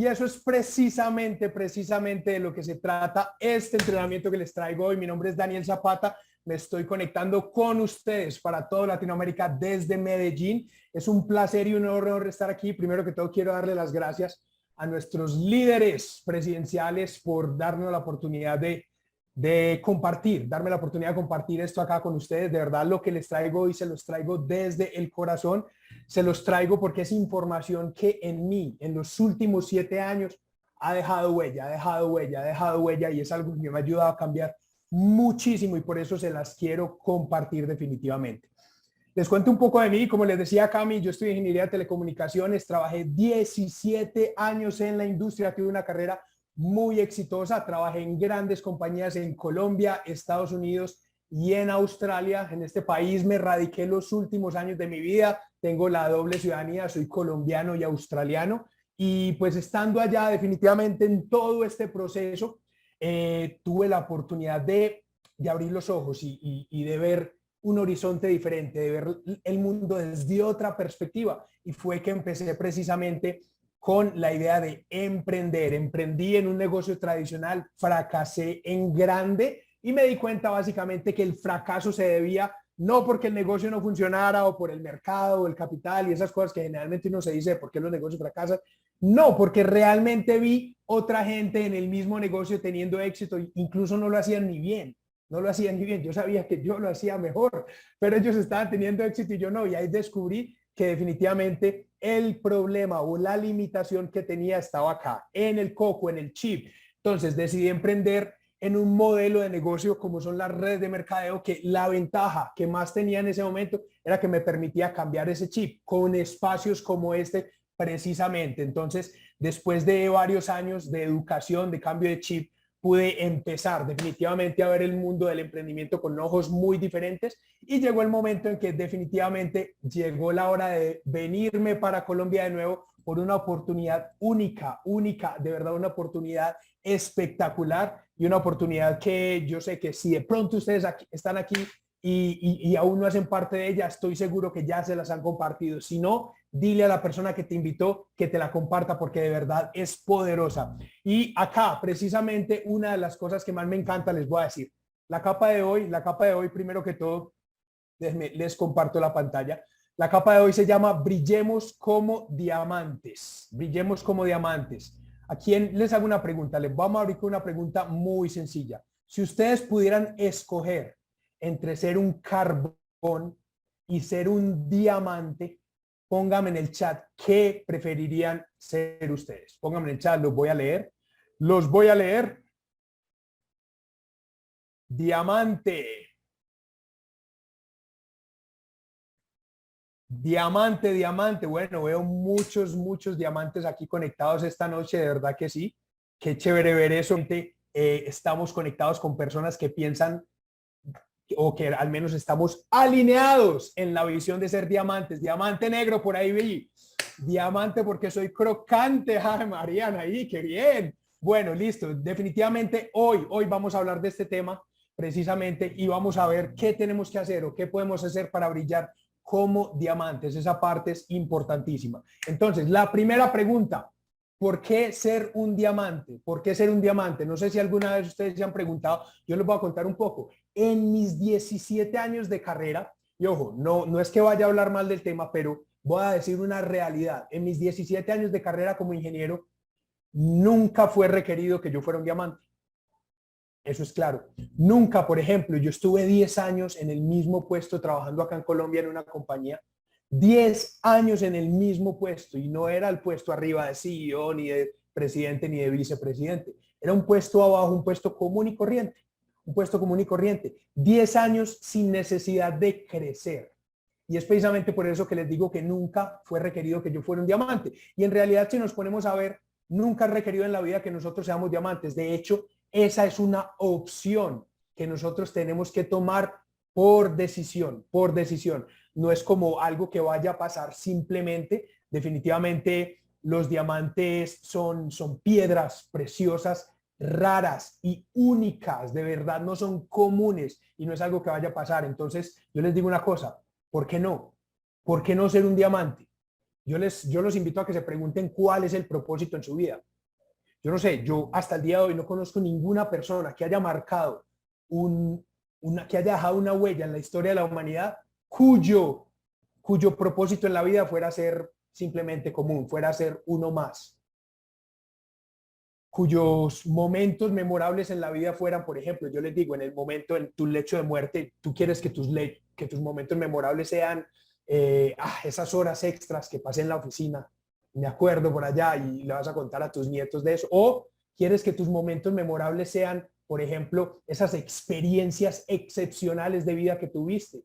Y eso es precisamente de lo que se trata este entrenamiento que les traigo hoy. Mi nombre es Daniel Zapata. Me estoy conectando con ustedes para toda Latinoamérica desde Medellín. Es un placer y un honor estar aquí. Primero que todo, quiero darle las gracias a nuestros líderes presidenciales por darnos la oportunidad de compartir, darme la oportunidad de compartir esto acá con ustedes. De verdad, lo que les traigo hoy se los traigo desde el corazón. Se los traigo porque es información que en mí, en los últimos 7 años, ha dejado huella y es algo que me ha ayudado a cambiar muchísimo y por eso se las quiero compartir definitivamente. Les cuento un poco de mí. Como les decía Cami, yo estudié ingeniería de telecomunicaciones, trabajé 17 años en la industria, tuve una carrera muy exitosa, trabajé en grandes compañías en Colombia, Estados Unidos y en Australia. En este país me radiqué los últimos años de mi vida, tengo la doble ciudadanía, soy colombiano y australiano, y pues estando allá definitivamente en todo este proceso, tuve la oportunidad de abrir los ojos y de ver un horizonte diferente, de ver el mundo desde otra perspectiva, y fue que empecé precisamente con la idea de emprender. Emprendí en un negocio tradicional, fracasé en grande y me di cuenta básicamente que el fracaso se debía no porque el negocio no funcionara o por el mercado o el capital y esas cosas que generalmente uno se dice por qué los negocios fracasan. No, porque realmente vi otra gente en el mismo negocio teniendo éxito, incluso no lo hacían ni bien. No lo hacían ni bien, yo sabía que yo lo hacía mejor, pero ellos estaban teniendo éxito y yo no, y ahí descubrí que definitivamente el problema o la limitación que tenía estaba acá, en el coco, en el chip. Entonces decidí emprender en un modelo de negocio como son las redes de mercadeo, que la ventaja que más tenía en ese momento era que me permitía cambiar ese chip con espacios como este precisamente. Entonces, después de varios años de educación, de cambio de chip, pude empezar definitivamente a ver el mundo del emprendimiento con ojos muy diferentes, y llegó el momento en que definitivamente llegó la hora de venirme para Colombia de nuevo por una oportunidad única, de verdad una oportunidad espectacular y una oportunidad que yo sé que si de pronto ustedes están aquí y aún no hacen parte de ella, estoy seguro que ya se las han compartido. Si no, dile a la persona que te invitó que te la comparta porque de verdad es poderosa. Y acá, precisamente, una de las cosas que más me encanta, les voy a decir. La capa de hoy, primero que todo, les comparto la pantalla. La capa de hoy se llama Brillemos como diamantes. Brillemos como diamantes. ¿A quién les hago una pregunta? Les vamos a abrir con una pregunta muy sencilla. Si ustedes pudieran escoger entre ser un carbón y ser un diamante, pónganme en el chat qué preferirían ser ustedes. Pónganme en el chat, los voy a leer. Los voy a leer. Diamante. Diamante. Bueno, veo muchos diamantes aquí conectados esta noche. De verdad que sí. Qué chévere ver eso. Estamos conectados con personas que piensan o que al menos estamos alineados en la visión de ser diamantes. Diamante negro, por ahí vi. Diamante porque soy crocante. Ay, Mariana, ahí, qué bien. Bueno, listo. Definitivamente hoy vamos a hablar de este tema precisamente y vamos a ver qué tenemos que hacer o qué podemos hacer para brillar como diamantes. Esa parte es importantísima. Entonces, la primera pregunta: ¿por qué ser un diamante? ¿Por qué ser un diamante? No sé si alguna vez ustedes se han preguntado. Yo les voy a contar un poco. En mis 17 años de carrera, y ojo, no es que vaya a hablar mal del tema, pero voy a decir una realidad. En mis 17 años de carrera como ingeniero, nunca fue requerido que yo fuera un diamante. Eso es claro. Nunca, por ejemplo, yo estuve 10 años en el mismo puesto trabajando acá en Colombia en una compañía. 10 años en el mismo puesto, y no era el puesto arriba de CEO, ni de presidente, ni de vicepresidente. Era un puesto abajo, un puesto común y corriente. Un puesto común y corriente. 10 años sin necesidad de crecer. Y es precisamente por eso que les digo que nunca fue requerido que yo fuera un diamante. Y en realidad, si nos ponemos a ver, nunca es requerido en la vida que nosotros seamos diamantes. De hecho, esa es una opción que nosotros tenemos que tomar por decisión, por decisión. No es como algo que vaya a pasar simplemente. Definitivamente los diamantes son piedras preciosas, raras y únicas, de verdad no son comunes y no es algo que vaya a pasar. Entonces yo les digo una cosa: ¿por qué no? ¿Por qué no ser un diamante? Yo los invito a que se pregunten cuál es el propósito en su vida. Yo no sé, yo hasta el día de hoy no conozco ninguna persona que haya marcado que haya dejado una huella en la historia de la humanidad cuyo propósito en la vida fuera ser simplemente común, fuera ser uno más, cuyos momentos memorables en la vida fueran, por ejemplo, yo les digo, en el momento, en tu lecho de muerte, tú quieres que tus momentos memorables sean esas horas extras que pasé en la oficina, me acuerdo por allá y le vas a contar a tus nietos de eso, o quieres que tus momentos memorables sean, por ejemplo, esas experiencias excepcionales de vida que tuviste,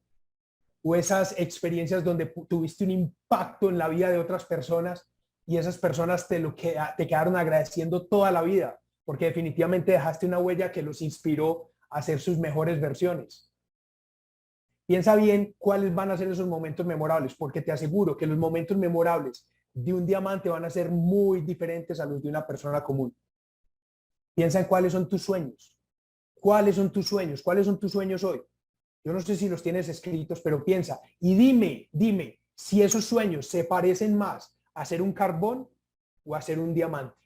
o esas experiencias donde tuviste un impacto en la vida de otras personas y esas personas te quedaron agradeciendo toda la vida, porque definitivamente dejaste una huella que los inspiró a ser sus mejores versiones. Piensa bien cuáles van a ser esos momentos memorables, porque te aseguro que los momentos memorables de un diamante van a ser muy diferentes a los de una persona común. Piensa en cuáles son tus sueños. ¿Cuáles son tus sueños? ¿Cuáles son tus sueños hoy? Yo no sé si los tienes escritos, pero piensa y dime si esos sueños se parecen más a ser un carbón o a ser un diamante.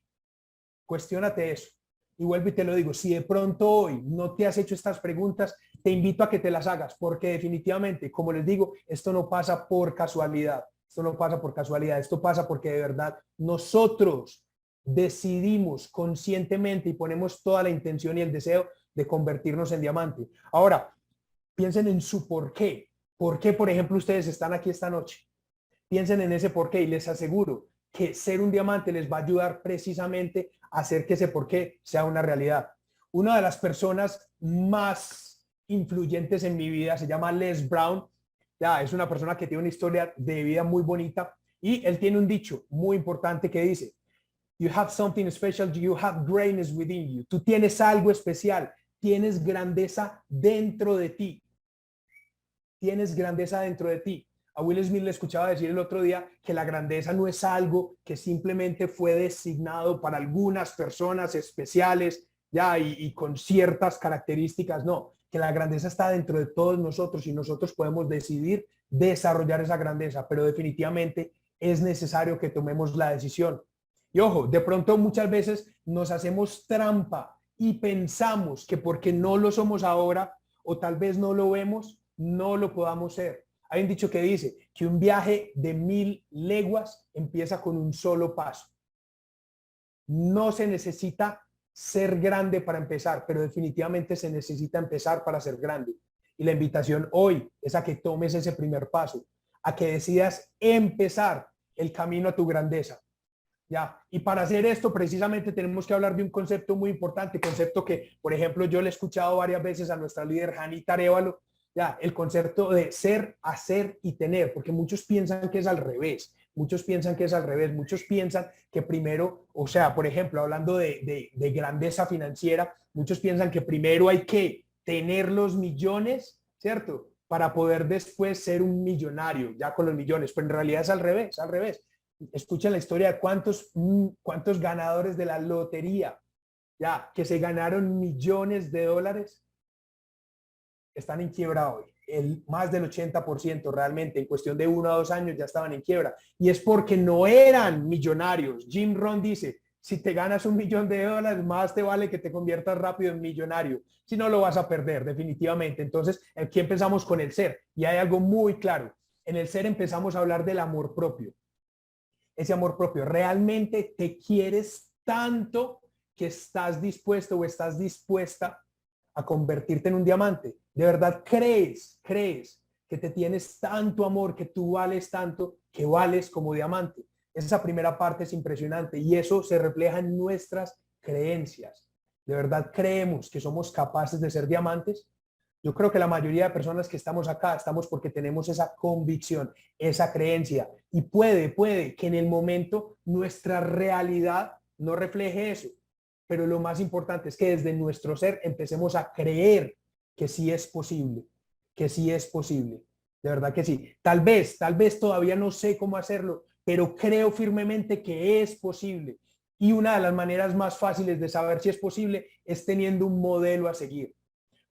Cuestiónate eso. Y vuelvo y te lo digo, si de pronto hoy no te has hecho estas preguntas, te invito a que te las hagas, porque definitivamente, como les digo, esto no pasa por casualidad. Esto no pasa por casualidad. Esto pasa porque de verdad nosotros decidimos conscientemente y ponemos toda la intención y el deseo de convertirnos en diamante. Ahora, piensen en su por qué. ¿Por qué, por ejemplo, ustedes están aquí esta noche? Piensen en ese por qué y les aseguro que ser un diamante les va a ayudar precisamente a hacer que ese por qué sea una realidad. Una de las personas más influyentes en mi vida se llama Les Brown. Ya, es una persona que tiene una historia de vida muy bonita y él tiene un dicho muy importante que dice, you have something special, you have greatness within you. Tú tienes algo especial, tienes grandeza dentro de ti. Tienes grandeza dentro de ti. A Will Smith le escuchaba decir el otro día que la grandeza no es algo que simplemente fue designado para algunas personas especiales, ya, y con ciertas características, no, que la grandeza está dentro de todos nosotros y nosotros podemos decidir desarrollar esa grandeza, pero definitivamente es necesario que tomemos la decisión. Y ojo, de pronto muchas veces nos hacemos trampa y pensamos que porque no lo somos ahora o tal vez no lo vemos, no lo podamos ser. Hay un dicho que dice que un viaje de 1000 leguas empieza con un solo paso. No se necesita ser grande para empezar, pero definitivamente se necesita empezar para ser grande. Y la invitación hoy es a que tomes ese primer paso, a que decidas empezar el camino a tu grandeza. Ya, y para hacer esto precisamente tenemos que hablar de un concepto muy importante, concepto que, por ejemplo, yo le he escuchado varias veces a nuestra líder Janita Arévalo, ya, el concepto de ser, hacer y tener, porque muchos piensan que es al revés, muchos piensan que es al revés, muchos piensan que primero, o sea, por ejemplo, hablando de grandeza financiera, muchos piensan que primero hay que tener los millones, ¿cierto? Para poder después ser un millonario, ya con los millones, pero en realidad es al revés, al revés. Escuchen la historia de cuántos ganadores de la lotería, ya, que se ganaron millones de dólares, están en quiebra hoy. Más del 80% realmente en cuestión de 1 a 2 años ya estaban en quiebra. Y es porque no eran millonarios. Jim Rohn dice, si te ganas $1.000.000, más te vale que te conviertas rápido en millonario. Si no, lo vas a perder definitivamente. Entonces, aquí empezamos con el ser. Y hay algo muy claro. En el ser empezamos a hablar del amor propio. Ese amor propio. ¿Realmente te quieres tanto que estás dispuesto o estás dispuesta a convertirte en un diamante? ¿De verdad crees que te tienes tanto amor, que tú vales tanto, que vales como diamante? Esa primera parte es impresionante y eso se refleja en nuestras creencias. ¿De verdad creemos que somos capaces de ser diamantes? Yo creo que la mayoría de personas que estamos acá estamos porque tenemos esa convicción, esa creencia. Y puede que en el momento nuestra realidad no refleje eso. Pero lo más importante es que desde nuestro ser empecemos a creer que sí es posible, que sí es posible. De verdad que sí. Tal vez todavía no sé cómo hacerlo, pero creo firmemente que es posible. Y una de las maneras más fáciles de saber si es posible es teniendo un modelo a seguir.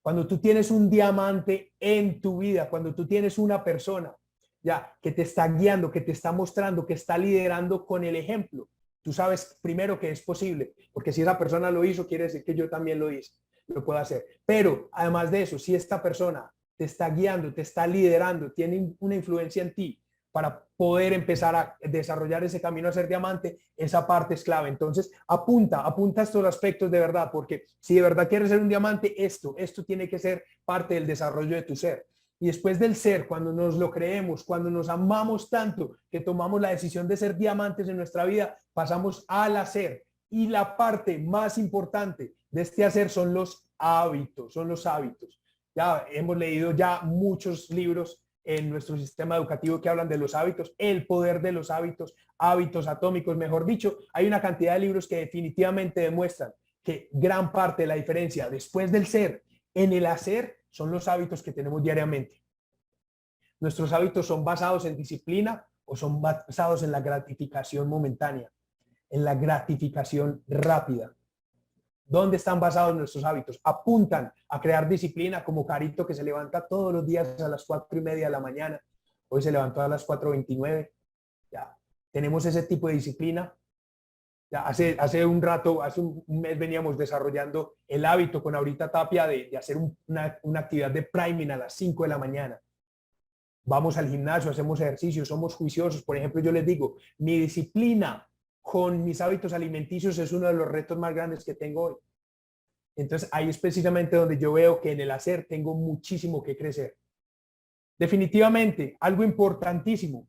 Cuando tú tienes un diamante en tu vida, cuando tú tienes una persona ya que te está guiando, que te está mostrando, que está liderando con el ejemplo, Tú sabes primero que es posible, porque si esa persona lo hizo, quiere decir que yo también lo hice, lo puedo hacer. Pero además de eso, si esta persona te está guiando, te está liderando, tiene una influencia en ti para poder empezar a desarrollar ese camino a ser diamante, esa parte es clave. Entonces, apunta estos aspectos de verdad, porque si de verdad quieres ser un diamante, esto tiene que ser parte del desarrollo de tu ser. Y después del ser, cuando nos lo creemos, cuando nos amamos tanto que tomamos la decisión de ser diamantes en nuestra vida, pasamos al hacer. Y la parte más importante de este hacer son los hábitos, Ya hemos leído ya muchos libros en nuestro sistema educativo que hablan de los hábitos, el poder de los hábitos, hábitos atómicos, mejor dicho. Hay una cantidad de libros que definitivamente demuestran que gran parte de la diferencia después del ser en el hacer son los hábitos que tenemos diariamente. Nuestros hábitos son basados en disciplina o son basados en la gratificación momentánea, en la gratificación rápida. ¿Dónde están basados nuestros hábitos? Apuntan a crear disciplina, como Carito, que se levanta todos los días a las 4:30 de la mañana. Hoy se levantó a las 4:29. Ya tenemos ese tipo de disciplina. Ya hace un rato, hace un mes veníamos desarrollando el hábito con Aurita Tapia de hacer una actividad de priming a las 5 de la mañana. Vamos al gimnasio, hacemos ejercicio, somos juiciosos. Por ejemplo, yo les digo, mi disciplina con mis hábitos alimenticios es uno de los retos más grandes que tengo hoy. Entonces, ahí es precisamente donde yo veo que en el hacer tengo muchísimo que crecer. Definitivamente, algo importantísimo,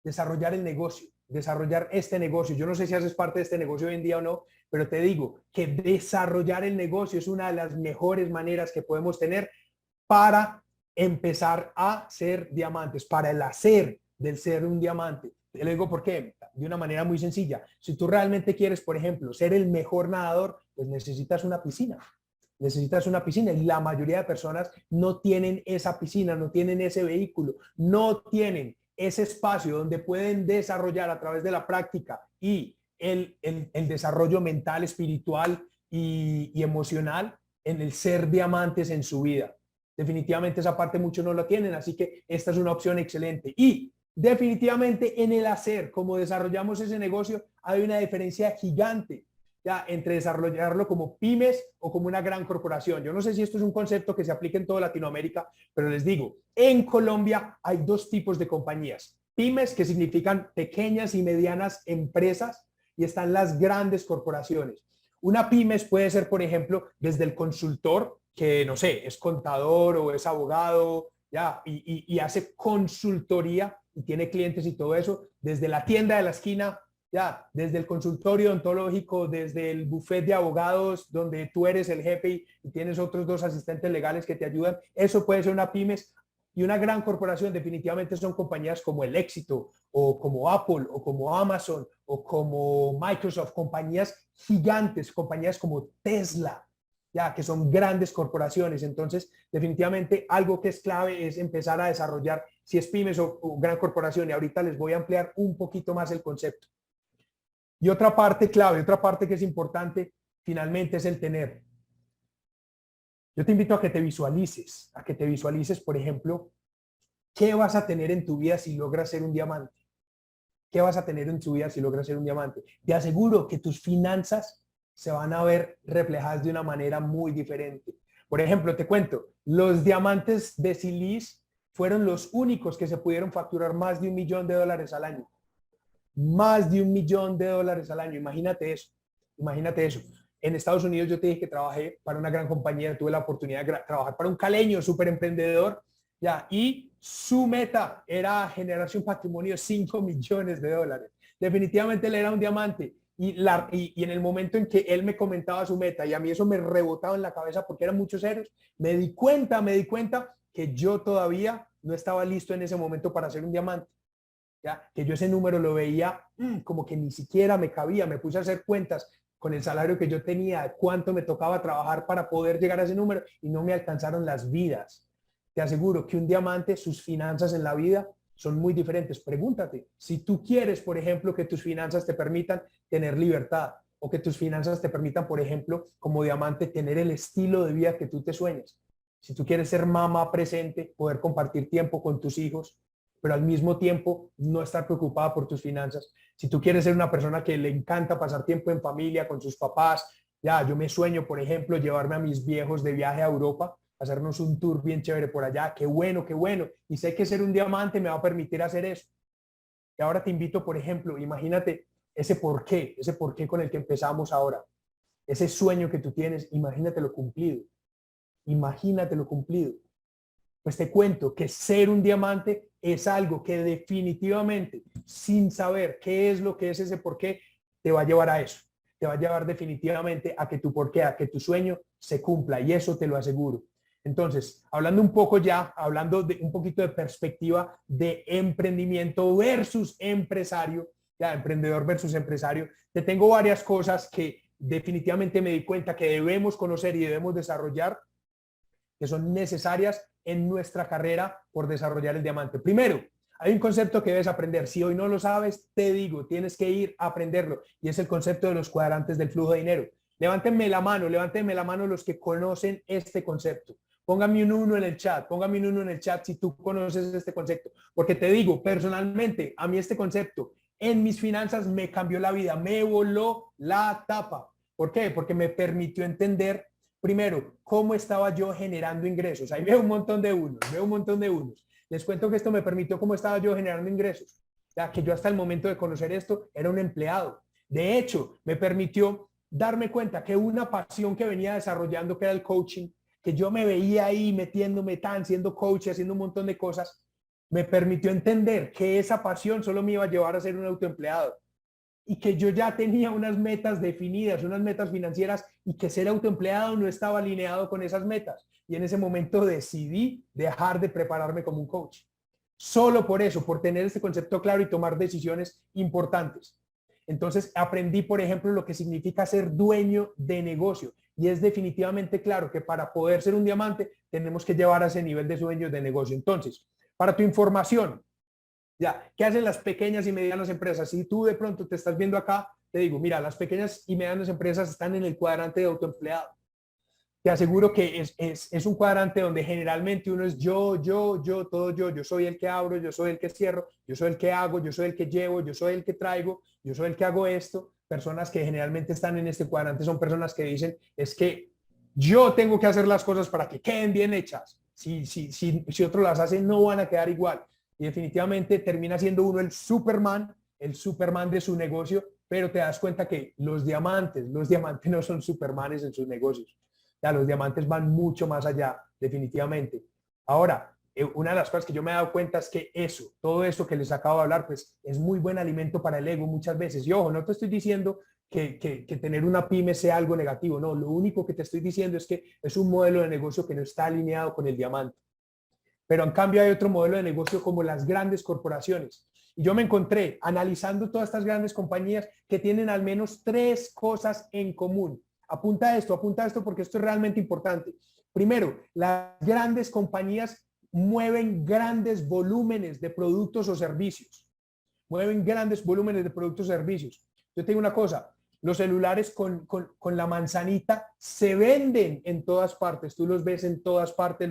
desarrollar el negocio, desarrollar este negocio. Yo no sé si haces parte de este negocio hoy en día o no, pero te digo que desarrollar el negocio es una de las mejores maneras que podemos tener para empezar a ser diamantes, para el hacer del ser un diamante. Te lo digo porque de una manera muy sencilla. Si tú realmente quieres, por ejemplo, ser el mejor nadador, pues necesitas una piscina. Necesitas una piscina y la mayoría de personas no tienen esa piscina, no tienen ese vehículo, no tienen ese espacio donde pueden desarrollar a través de la práctica y el desarrollo mental, espiritual y emocional en el ser diamantes en su vida. Definitivamente esa parte muchos no lo tienen, así que esta es una opción excelente. Y definitivamente en el hacer, como desarrollamos ese negocio, hay una diferencia gigante ya entre desarrollarlo como pymes o como una gran corporación. Yo no sé si esto es un concepto que se aplica en toda Latinoamérica, pero les digo, en Colombia hay dos tipos de compañías. Pymes, que significan pequeñas y medianas empresas, y están las grandes corporaciones. Una pymes puede ser, por ejemplo, desde el consultor, que no sé, es contador o es abogado, ya, y hace consultoría y tiene clientes y todo eso, desde la tienda de la esquina, ya, desde el consultorio odontológico, desde el buffet de abogados, donde tú eres el jefe y tienes otros dos asistentes legales que te ayudan. Eso puede ser una pymes. Y una gran corporación definitivamente son compañías como el Éxito, o como Apple, o como Amazon, o como Microsoft, compañías gigantes, compañías como Tesla, ya que son grandes corporaciones. Entonces, definitivamente algo que es clave es empezar a desarrollar, si es pymes o gran corporación, y ahorita les voy a ampliar un poquito más el concepto. Y otra parte clave, otra parte que es importante, finalmente, es el tener. Yo te invito a que te visualices, por ejemplo, qué vas a tener en tu vida si logras ser un diamante. ¿Qué vas a tener en tu vida si logras ser un diamante? Te aseguro que tus finanzas se van a ver reflejadas de una manera muy diferente. Por ejemplo, te cuento, los diamantes de Silis fueron los únicos que se pudieron facturar más de $1 millón al año. Más de $1 millón al año. Imagínate eso. Imagínate eso. En Estados Unidos yo te dije que trabajé para una gran compañía, tuve la oportunidad de trabajar para un caleño súper emprendedor, ya, y su meta era generarse un patrimonio de $5 millones. Definitivamente él era un diamante. Y en el momento en que él me comentaba su meta y a mí eso me rebotaba en la cabeza porque eran muchos ceros, me di cuenta que yo todavía no estaba listo en ese momento para ser un diamante. ¿Ya? Que yo ese número lo veía como que ni siquiera me cabía. Me puse a hacer cuentas con el salario que yo tenía, cuánto me tocaba trabajar para poder llegar a ese número y no me alcanzaron las vidas. Te aseguro que un diamante, sus finanzas en la vida son muy diferentes. Pregúntate, si tú quieres, por ejemplo, que tus finanzas te permitan tener libertad o que tus finanzas te permitan, por ejemplo, como diamante, tener el estilo de vida que tú te sueñas. Si tú quieres ser mamá presente, poder compartir tiempo con tus hijos, pero al mismo tiempo no estar preocupada por tus finanzas. Si tú quieres ser una persona que le encanta pasar tiempo en familia, con sus papás, ya, yo me sueño, por ejemplo, llevarme a mis viejos de viaje a Europa, hacernos un tour bien chévere por allá. Qué bueno, qué bueno. Y sé que ser un diamante me va a permitir hacer eso. Y ahora te invito, por ejemplo, imagínate ese por qué con el que empezamos ahora. Ese sueño que tú tienes, imagínatelo cumplido. Imagínatelo cumplido. Pues te cuento que ser un diamante es algo que definitivamente, sin saber qué es lo que es ese por qué, te va a llevar a eso. Te va a llevar definitivamente a que tu por qué, a que tu sueño se cumpla, y eso te lo aseguro. Entonces, hablando un poco ya, hablando de un poquito de perspectiva de emprendimiento versus empresario, ya, emprendedor versus empresario, te tengo varias cosas que definitivamente me di cuenta que debemos conocer y debemos desarrollar, que son necesarias en nuestra carrera por desarrollar el diamante. Primero, hay un concepto que debes aprender. Si hoy no lo sabes, te digo, tienes que ir a aprenderlo. Y es el concepto de los cuadrantes del flujo de dinero. Levántenme la mano los que conocen este concepto. Póngame un 1 en el chat, póngame un 1 en el chat si tú conoces este concepto. Porque te digo, personalmente, a mí este concepto en mis finanzas me cambió la vida, me voló la tapa. ¿Por qué? Porque me permitió entender primero, ¿cómo estaba yo generando ingresos? Ahí veo un montón de unos, Les cuento que esto me permitió cómo estaba yo generando ingresos. Ya que yo hasta el momento de conocer esto era un empleado. De hecho, me permitió darme cuenta que una pasión que venía desarrollando, que era el coaching, que yo me veía ahí metiéndome siendo coach, haciendo un montón de cosas, me permitió entender que esa pasión solo me iba a llevar a ser un autoempleado. Y que yo ya tenía unas metas definidas, unas metas financieras, y que ser autoempleado no estaba alineado con esas metas. Y en ese momento decidí dejar de prepararme como un coach. Solo por eso, por tener este concepto claro y tomar decisiones importantes. Entonces aprendí, por ejemplo, lo que significa ser dueño de negocio. Y es definitivamente claro que para poder ser un diamante tenemos que llevar a ese nivel de dueño de negocio. Entonces, para tu información, ya, ¿qué hacen las pequeñas y medianas empresas? Si tú de pronto te estás viendo acá, te digo, mira, las pequeñas y medianas empresas están en el cuadrante de autoempleado. Te aseguro que es un cuadrante donde generalmente uno es yo, todo yo. Yo soy el que abro, yo soy el que cierro, yo soy el que hago, yo soy el que llevo, yo soy el que traigo, yo soy el que hago esto. Personas que generalmente están en este cuadrante son personas que dicen, es que yo tengo que hacer las cosas para que queden bien hechas. Si otros las hacen, no van a quedar igual. Y definitivamente termina siendo uno el Superman de su negocio, pero te das cuenta que los diamantes no son Supermanes en sus negocios. Ya, los diamantes van mucho más allá, definitivamente. Ahora, una de las cosas que yo me he dado cuenta es que todo eso que les acabo de hablar, pues es muy buen alimento para el ego muchas veces. Y ojo, no te estoy diciendo que tener una pyme sea algo negativo, no, lo único que te estoy diciendo es que es un modelo de negocio que no está alineado con el diamante. Pero en cambio hay otro modelo de negocio como las grandes corporaciones. Y yo me encontré analizando todas estas grandes compañías que tienen al menos 3 cosas en común. Apunta esto porque esto es realmente importante. Primero, las grandes compañías mueven grandes volúmenes de productos o servicios. Mueven grandes volúmenes de productos o servicios. Yo te digo una cosa, los celulares con la manzanita se venden en todas partes. Tú los ves en todas partes,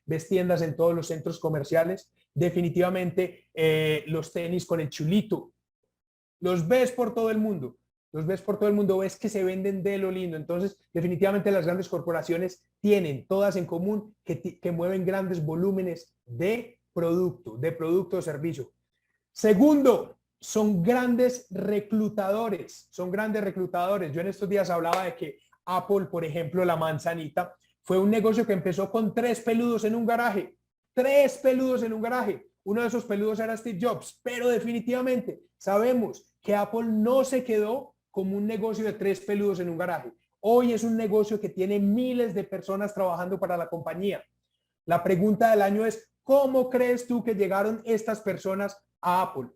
ves tiendas en todos los centros comerciales. Definitivamente los tenis con el chulito. Los ves por todo el mundo. Ves que se venden de lo lindo. Entonces, definitivamente las grandes corporaciones tienen todas en común que mueven grandes volúmenes de producto o servicio. Segundo, son grandes reclutadores. Yo en estos días hablaba de que Apple, por ejemplo, la manzanita, fue un negocio que empezó con 3 peludos en un garaje. 3 peludos en un garaje. Uno de esos peludos era Steve Jobs, pero definitivamente sabemos que Apple no se quedó como un negocio de 3 peludos en un garaje. Hoy es un negocio que tiene miles de personas trabajando para la compañía. La pregunta del año es, ¿cómo crees tú que llegaron estas personas a Apple?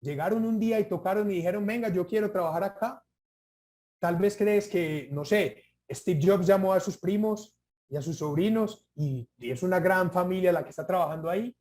Llegaron un día y tocaron y dijeron, venga, yo quiero trabajar acá. Tal vez crees que, no sé, Steve Jobs llamó a sus primos y a sus sobrinos y es una gran familia la que está trabajando ahí.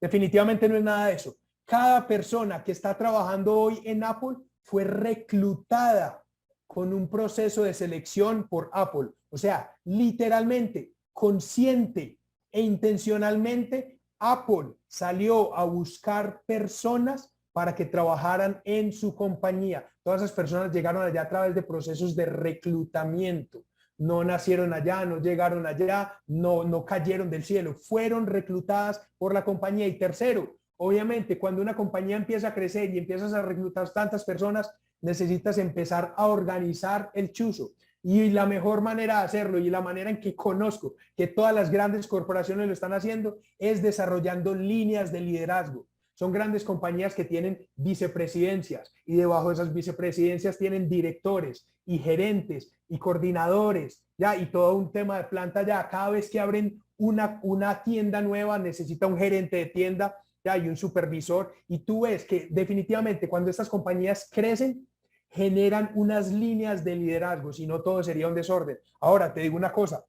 Definitivamente no es nada de eso. Cada persona que está trabajando hoy en Apple fue reclutada con un proceso de selección por Apple. O sea, literalmente, consciente e intencionalmente, Apple salió a buscar personas para que trabajaran en su compañía. Todas esas personas llegaron allá a través de procesos de reclutamiento. No nacieron allá, no llegaron allá, no cayeron del cielo. Fueron reclutadas por la compañía. Y tercero, obviamente, cuando una compañía empieza a crecer y empiezas a reclutar tantas personas, necesitas empezar a organizar el chuzo. Y la mejor manera de hacerlo y la manera en que conozco que todas las grandes corporaciones lo están haciendo es desarrollando líneas de liderazgo. Son grandes compañías que tienen vicepresidencias y debajo de esas vicepresidencias tienen directores y gerentes y coordinadores, ya, y todo un tema de planta ya. Cada vez que abren una tienda nueva necesita un gerente de tienda, ya, y un supervisor. Y tú ves que definitivamente cuando estas compañías crecen, generan unas líneas de liderazgo, si no todo sería un desorden. Ahora, te digo una cosa,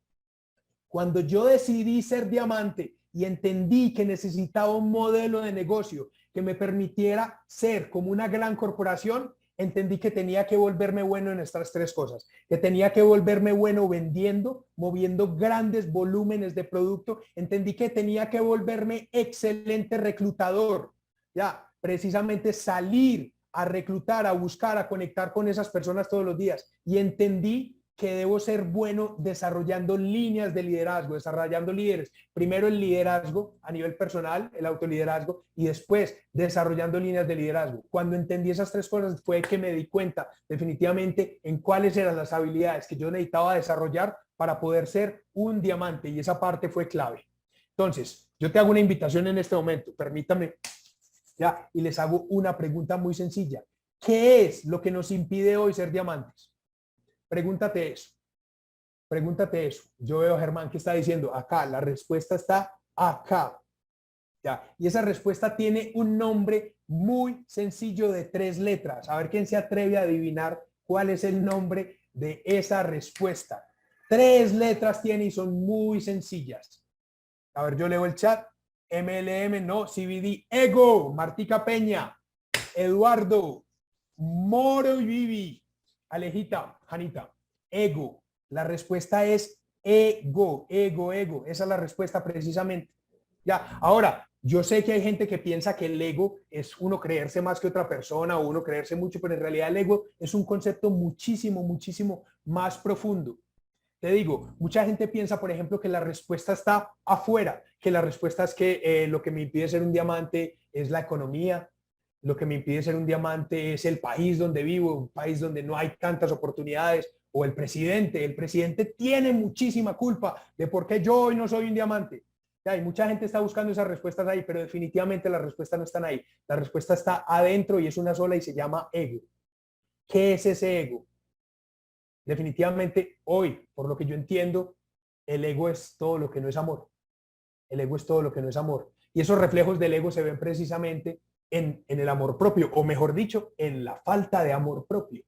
cuando yo decidí ser diamante y entendí que necesitaba un modelo de negocio que me permitiera ser como una gran corporación, entendí que tenía que volverme bueno en estas tres cosas, que tenía que volverme bueno vendiendo, moviendo grandes volúmenes de producto, entendí que tenía que volverme excelente reclutador, ya, precisamente salir a reclutar, a buscar, a conectar con esas personas todos los días, y entendí que debo ser bueno desarrollando líneas de liderazgo, desarrollando líderes. Primero el liderazgo a nivel personal, el autoliderazgo, y después desarrollando líneas de liderazgo. Cuando entendí esas tres cosas fue que me di cuenta definitivamente en cuáles eran las habilidades que yo necesitaba desarrollar para poder ser un diamante, y esa parte fue clave. Entonces, yo te hago una invitación en este momento, permítame, ya, y les hago una pregunta muy sencilla. ¿Qué es lo que nos impide hoy ser diamantes? Pregúntate eso. Pregúntate eso. Yo veo a Germán que está diciendo acá, la respuesta está acá. Ya. Y esa respuesta tiene un nombre muy sencillo de 3 letras. A ver quién se atreve a adivinar cuál es el nombre de esa respuesta. 3 letras tiene y son muy sencillas. A ver, yo leo el chat. MLM, no, CBD, Ego, Martica Peña, Eduardo, Moro y Vivi, Alejita, Janita, ego. La respuesta es ego, ego, ego. Esa es la respuesta precisamente. Ya, ahora, yo sé que hay gente que piensa que el ego es uno creerse más que otra persona o uno creerse mucho, pero en realidad el ego es un concepto muchísimo, muchísimo más profundo. Te digo, mucha gente piensa, por ejemplo, que la respuesta está afuera, que la respuesta es que lo que me impide ser un diamante es la economía, lo que me impide ser un diamante es el país donde vivo, un país donde no hay tantas oportunidades, o el presidente. El presidente tiene muchísima culpa de por qué yo hoy no soy un diamante. Ya, y mucha gente está buscando esas respuestas ahí, pero definitivamente las respuestas no están ahí. La respuesta está adentro y es una sola y se llama ego. ¿Qué es ese ego? Definitivamente hoy, por lo que yo entiendo, el ego es todo lo que no es amor. El ego es todo lo que no es amor. Y esos reflejos del ego se ven precisamente en el amor propio, o mejor dicho, en la falta de amor propio.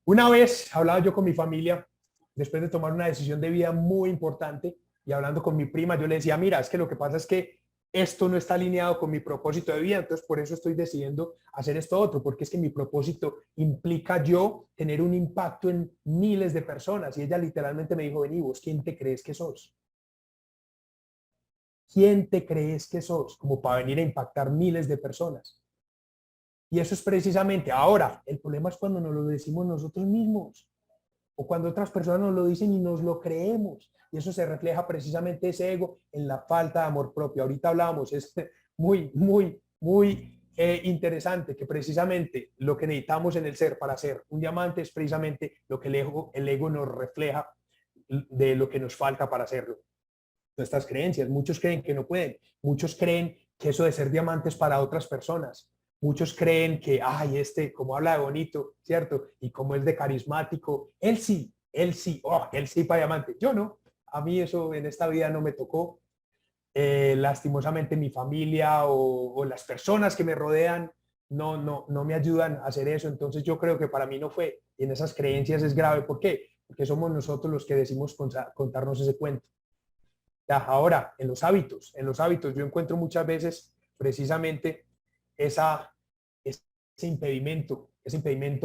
Una vez hablaba yo con mi familia, después de tomar una decisión de vida muy importante, y hablando con mi prima, yo le decía, mira, es que lo que pasa es que esto no está alineado con mi propósito de vida, entonces por eso estoy decidiendo hacer esto otro, porque es que mi propósito implica yo tener un impacto en miles de personas. Y ella literalmente me dijo, vení, vos, ¿quién te crees que sos? ¿Quién te crees que sos? Como para venir a impactar miles de personas. Y eso es precisamente, ahora, el problema es cuando nos lo decimos nosotros mismos, o cuando otras personas nos lo dicen y nos lo creemos. Y eso se refleja precisamente ese ego en la falta de amor propio. Ahorita hablábamos, es muy, muy, muy interesante que precisamente lo que necesitamos en el ser para ser un diamante es precisamente lo que el ego nos refleja de lo que nos falta para hacerlo. Nuestras creencias, muchos creen que no pueden, muchos creen que eso de ser diamante es para otras personas. Muchos creen que, ay, como habla de bonito, ¿cierto? Y como es de carismático, él sí, él sí para diamante. Yo no, a mí eso en esta vida no me tocó. Lastimosamente mi familia o las personas que me rodean no me ayudan a hacer eso. Entonces yo creo que para mí no fue. Y en esas creencias es grave. ¿Por qué? Porque somos nosotros los que decimos contarnos ese cuento. Ya, ahora, en los hábitos yo encuentro muchas veces precisamente esa, ese impedimento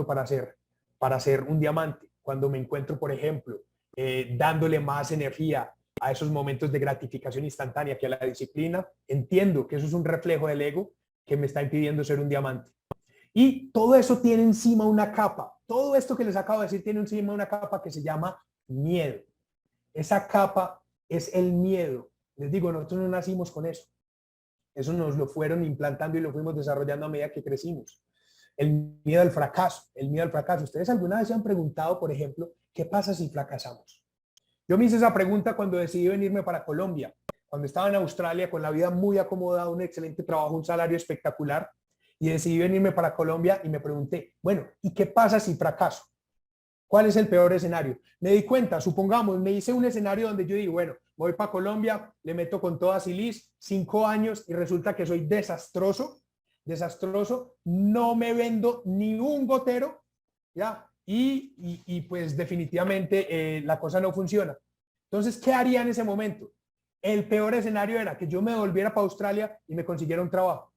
para ser un diamante. Cuando me encuentro, por ejemplo, dándole más energía a esos momentos de gratificación instantánea, que a la disciplina. Entiendo que eso es un reflejo del ego que me está impidiendo ser un diamante. Y todo eso tiene encima una capa. Todo esto que les acabo de decir tiene encima una capa que se llama miedo. Esa capa es el miedo. Les digo, nosotros no nacimos con eso. Eso nos lo fueron implantando y lo fuimos desarrollando a medida que crecimos. El miedo al fracaso, el miedo al fracaso. ¿Ustedes alguna vez se han preguntado, por ejemplo, qué pasa si fracasamos? Yo me hice esa pregunta cuando decidí venirme para Colombia. Cuando estaba en Australia con la vida muy acomodada, un excelente trabajo, un salario espectacular, y decidí venirme para Colombia y me pregunté, bueno, ¿y qué pasa si fracaso? ¿Cuál es el peor escenario? Me di cuenta, supongamos, me hice un escenario donde yo digo, bueno, voy para Colombia, le meto con toda Silis, 5 años y resulta que soy desastroso, no me vendo ni un gotero, ¿ya? Y pues definitivamente la cosa no funciona. Entonces, ¿qué haría en ese momento? El peor escenario era que yo me volviera para Australia y me consiguiera un trabajo.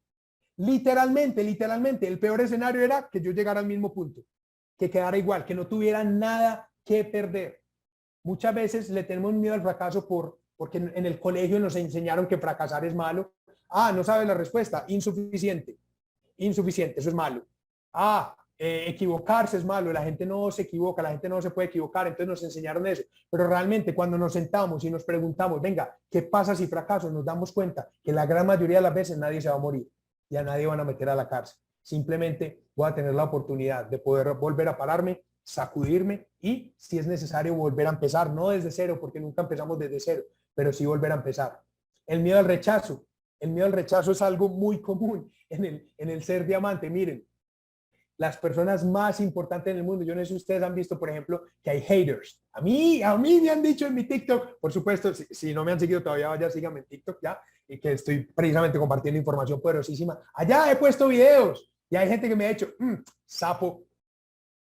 Literalmente, el peor escenario era que yo llegara al mismo punto, que quedara igual, que no tuviera nada que perder. Muchas veces le tenemos miedo al fracaso porque en el colegio nos enseñaron que fracasar es malo. Ah, no sabes la respuesta, insuficiente, eso es malo. Ah, equivocarse es malo, la gente no se equivoca, la gente no se puede equivocar, entonces nos enseñaron eso. Pero realmente cuando nos sentamos y nos preguntamos, venga, ¿qué pasa si fracaso? Nos damos cuenta que la gran mayoría de las veces nadie se va a morir y a nadie van a meter a la cárcel. Simplemente voy a tener la oportunidad de poder volver a pararme, sacudirme y, si es necesario, volver a empezar, no desde cero, porque nunca empezamos desde cero, pero sí volver a empezar. El miedo al rechazo. El miedo al rechazo es algo muy común en el ser diamante. Miren, las personas más importantes en el mundo, yo no sé si ustedes han visto, por ejemplo, que hay haters. A mí me han dicho en mi TikTok, por supuesto, si no me han seguido todavía, vaya, síganme en TikTok ya, y que estoy precisamente compartiendo información poderosísima. Allá he puesto videos y hay gente que me ha dicho, sapo.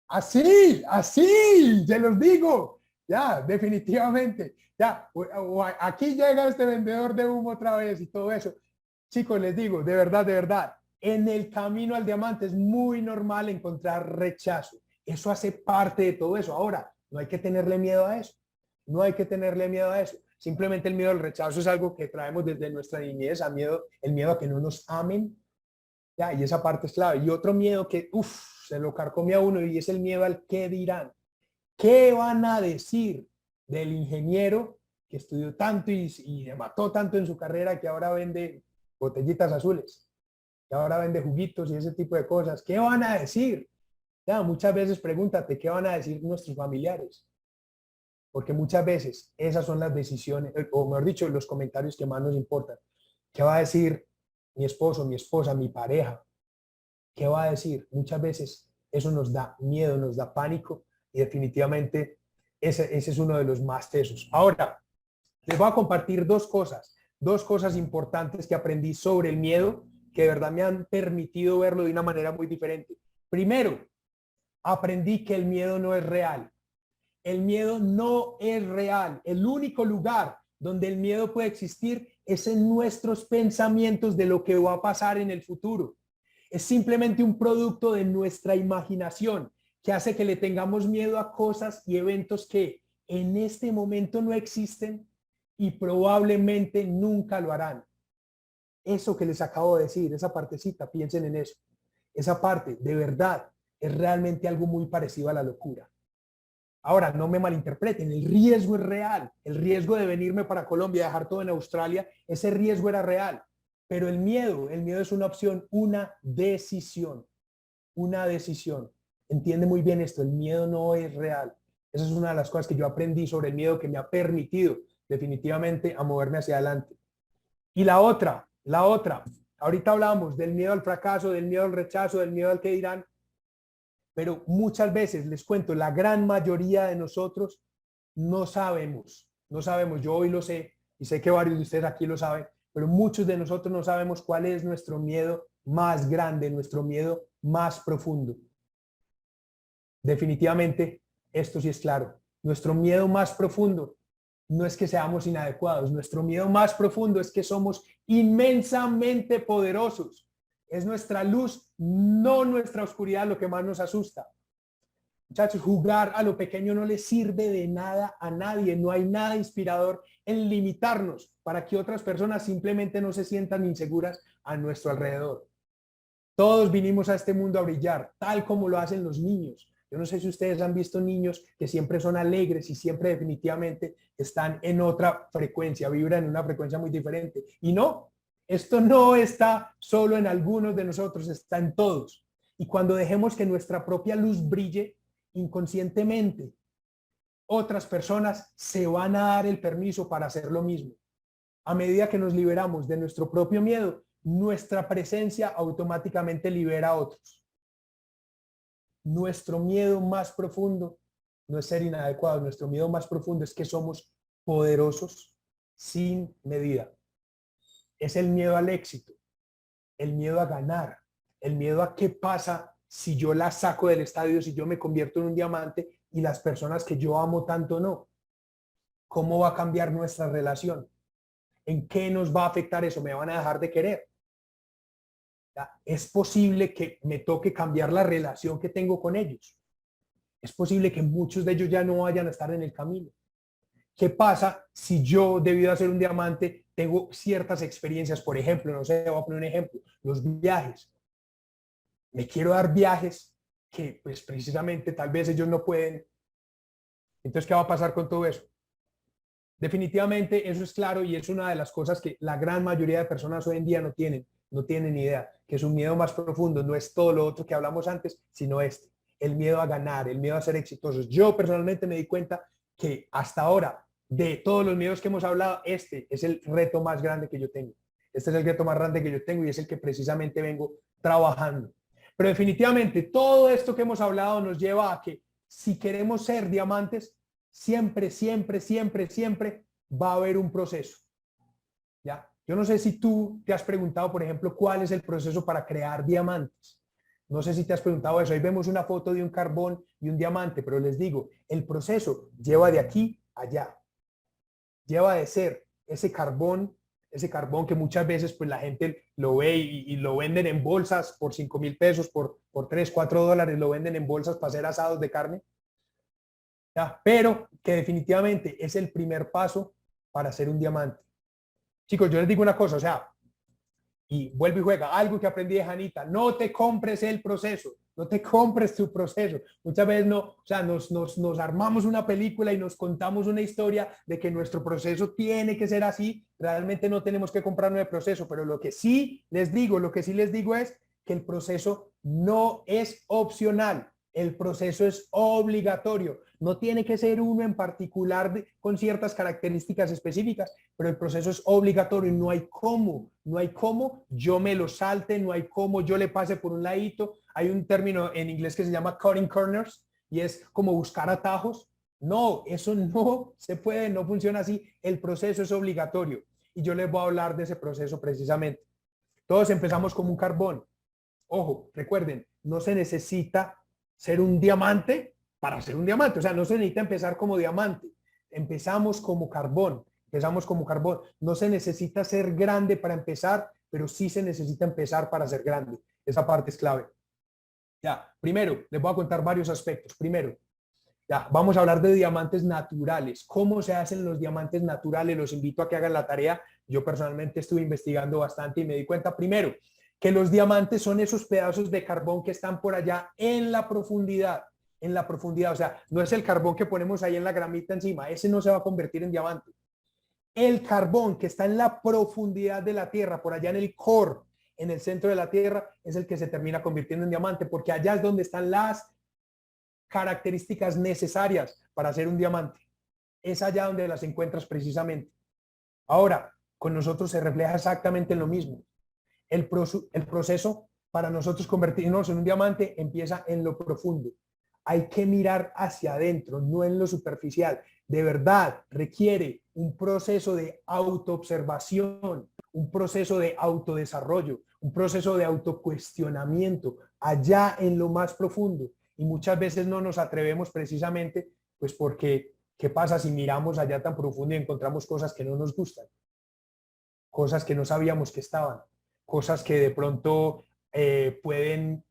Así, se los digo. Ya, definitivamente. Ya, aquí llega este vendedor de humo otra vez y todo eso. Chicos, les digo, de verdad, en el camino al diamante es muy normal encontrar rechazo. Eso hace parte de todo eso. Ahora, no hay que tenerle miedo a eso. No hay que tenerle miedo a eso. Simplemente el miedo al rechazo es algo que traemos desde nuestra niñez, el miedo a que no nos amen. Ya, y esa parte es clave. Y otro miedo que, se lo carcome a uno, y es el miedo al qué dirán. ¿Qué van a decir del ingeniero que estudió tanto y se mató tanto en su carrera que ahora vende botellitas azules, que ahora vende juguitos y ese tipo de cosas? ¿Qué van a decir? Ya, muchas veces pregúntate, ¿qué van a decir nuestros familiares? Porque muchas veces esas son las decisiones, o mejor dicho, los comentarios que más nos importan. ¿Qué va a decir mi esposo, mi esposa, mi pareja? ¿Qué va a decir? Muchas veces eso nos da miedo, nos da pánico, y definitivamente ese es uno de los más tesos. Ahora, les voy a compartir dos cosas importantes que aprendí sobre el miedo, que de verdad me han permitido verlo de una manera muy diferente. Primero, aprendí que el miedo no es real. El miedo no es real. El único lugar donde el miedo puede existir es en nuestros pensamientos de lo que va a pasar en el futuro. Es simplemente un producto de nuestra imaginación que hace que le tengamos miedo a cosas y eventos que en este momento no existen y probablemente nunca lo harán. Eso que les acabo de decir, esa partecita, piensen en eso. Esa parte, de verdad, es realmente algo muy parecido a la locura. Ahora, no me malinterpreten, el riesgo es real. El riesgo de venirme para Colombia, dejar todo en Australia, ese riesgo era real. Pero el miedo es una opción, una decisión. Entiende muy bien esto, el miedo no es real. Esa es una de las cosas que yo aprendí sobre el miedo que me ha permitido definitivamente a moverme hacia adelante. Y la otra, ahorita hablamos del miedo al fracaso, del miedo al rechazo, del miedo al que dirán, pero muchas veces, les cuento, la gran mayoría de nosotros no sabemos, yo hoy lo sé, y sé que varios de ustedes aquí lo saben, pero muchos de nosotros no sabemos cuál es nuestro miedo más grande, nuestro miedo más profundo. Definitivamente, esto sí es claro. Nuestro miedo más profundo no es que seamos inadecuados. Nuestro miedo más profundo es que somos inmensamente poderosos. Es nuestra luz, no nuestra oscuridad, lo que más nos asusta. Muchachos, jugar a lo pequeño no le sirve de nada a nadie. No hay nada inspirador en limitarnos para que otras personas simplemente no se sientan inseguras a nuestro alrededor. Todos vinimos a este mundo a brillar, tal como lo hacen los niños. Yo no sé si ustedes han visto niños que siempre son alegres y siempre definitivamente están en otra frecuencia, vibran en una frecuencia muy diferente. Y no, esto no está solo en algunos de nosotros, está en todos. Y cuando dejemos que nuestra propia luz brille inconscientemente, otras personas se van a dar el permiso para hacer lo mismo. A medida que nos liberamos de nuestro propio miedo, nuestra presencia automáticamente libera a otros. Nuestro miedo más profundo no es ser inadecuado, nuestro miedo más profundo es que somos poderosos sin medida. Es el miedo al éxito, el miedo a ganar, el miedo a qué pasa si yo la saco del estadio, si yo me convierto en un diamante y las personas que yo amo tanto no. ¿Cómo va a cambiar nuestra relación? ¿En qué nos va a afectar eso? ¿Me van a dejar de querer? Es posible que me toque cambiar la relación que tengo con ellos. Es posible que muchos de ellos ya no vayan a estar en el camino. ¿Qué pasa si yo, debido a ser un diamante, tengo ciertas experiencias? Por ejemplo, no sé, voy a poner un ejemplo, los viajes. Me quiero dar viajes que pues precisamente tal vez ellos no pueden. Entonces, ¿qué va a pasar con todo eso? Definitivamente eso es claro y es una de las cosas que la gran mayoría de personas hoy en día no tienen idea, que su miedo más profundo no es todo lo otro que hablamos antes, sino el miedo a ganar, el miedo a ser exitosos. Yo personalmente me di cuenta que hasta ahora, de todos los miedos que hemos hablado, este es el reto más grande que yo tengo. Este es el reto más grande que yo tengo y es el que precisamente vengo trabajando. Pero definitivamente todo esto que hemos hablado nos lleva a que si queremos ser diamantes, siempre, siempre, siempre, siempre va a haber un proceso. ¿Ya? Yo no sé si tú te has preguntado, por ejemplo, cuál es el proceso para crear diamantes. No sé si te has preguntado eso. Ahí vemos una foto de un carbón y un diamante, pero les digo, el proceso lleva de aquí a allá. Lleva de ser ese carbón que muchas veces pues la gente lo ve y lo venden en bolsas por 5,000 pesos, por 3, 4 dólares, lo venden en bolsas para hacer asados de carne. ¿Ya? Pero que definitivamente es el primer paso para ser un diamante. Chicos, yo les digo una cosa, o sea, y vuelve y juega, algo que aprendí de Janita, no te compres el proceso, no te compres tu proceso. Muchas veces no, o sea, nos armamos una película y nos contamos una historia de que nuestro proceso tiene que ser así, realmente no tenemos que comprarnos el proceso, pero lo que sí les digo es que el proceso no es opcional. El proceso es obligatorio. No tiene que ser uno en particular con ciertas características específicas, pero el proceso es obligatorio y no hay cómo yo me lo salte, no hay cómo yo le pase por un ladito. Hay un término en inglés que se llama cutting corners y es como buscar atajos. No, eso no se puede, no funciona así. El proceso es obligatorio y yo les voy a hablar de ese proceso precisamente. Todos empezamos como un carbón. Ojo, recuerden, no se necesita ser un diamante para ser un diamante. O sea, no se necesita empezar como diamante. Empezamos como carbón. No se necesita ser grande para empezar, pero sí se necesita empezar para ser grande. Esa parte es clave. Ya, primero, les voy a contar varios aspectos. Primero, ya, vamos a hablar de diamantes naturales. ¿Cómo se hacen los diamantes naturales? Los invito a que hagan la tarea. Yo personalmente estuve investigando bastante y me di cuenta, primero, que los diamantes son esos pedazos de carbón que están por allá en la profundidad, o sea, no es el carbón que ponemos ahí en la gramita encima, ese no se va a convertir en diamante. El carbón que está en la profundidad de la tierra, por allá en el core, en el centro de la tierra, es el que se termina convirtiendo en diamante, porque allá es donde están las características necesarias para ser un diamante. Es allá donde las encuentras precisamente. Ahora, con nosotros se refleja exactamente lo mismo. El proceso para nosotros convertirnos en un diamante empieza en lo profundo. Hay que mirar hacia adentro, no en lo superficial. De verdad, requiere un proceso de autoobservación, un proceso de autodesarrollo, un proceso de autocuestionamiento, allá en lo más profundo. Y muchas veces no nos atrevemos precisamente, pues porque, ¿qué pasa si miramos allá tan profundo y encontramos cosas que no nos gustan? Cosas que no sabíamos que estaban, cosas que de pronto pueden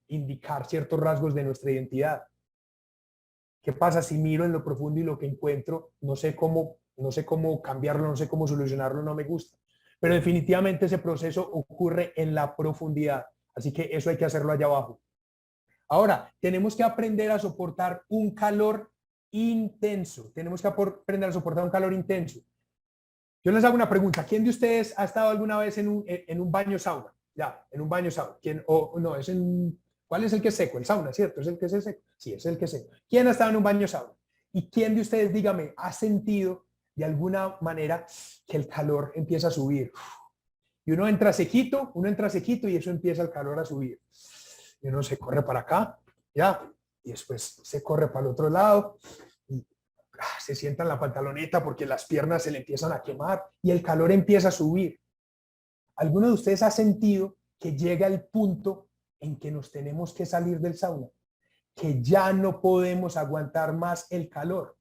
indicar ciertos rasgos de nuestra identidad. ¿Qué pasa si miro en lo profundo y lo que encuentro, no sé cómo cambiarlo, no sé cómo solucionarlo, no me gusta? Pero definitivamente ese proceso ocurre en la profundidad. Así que eso hay que hacerlo allá abajo. Ahora, tenemos que aprender a soportar un calor intenso. Tenemos que aprender a soportar un calor intenso. Yo les hago una pregunta. ¿Quién de ustedes ha estado alguna vez en un baño sauna? Ya, en un baño sauna. ¿Quién? O no, ¿cuál es el que es seco? El sauna, ¿cierto? ¿Es el que es seco? Sí, es el que es seco. ¿Quién ha estado en un baño sauna? ¿Y quién de ustedes, dígame, ha sentido de alguna manera que el calor empieza a subir? Y uno entra sequito y eso empieza el calor a subir. Y uno se corre para acá, ya, y después se corre para el otro lado y se sienta en la pantaloneta porque las piernas se le empiezan a quemar y el calor empieza a subir. ¿Alguno de ustedes ha sentido que llega el punto en que nos tenemos que salir del sauna? Que ya no podemos aguantar más el calor.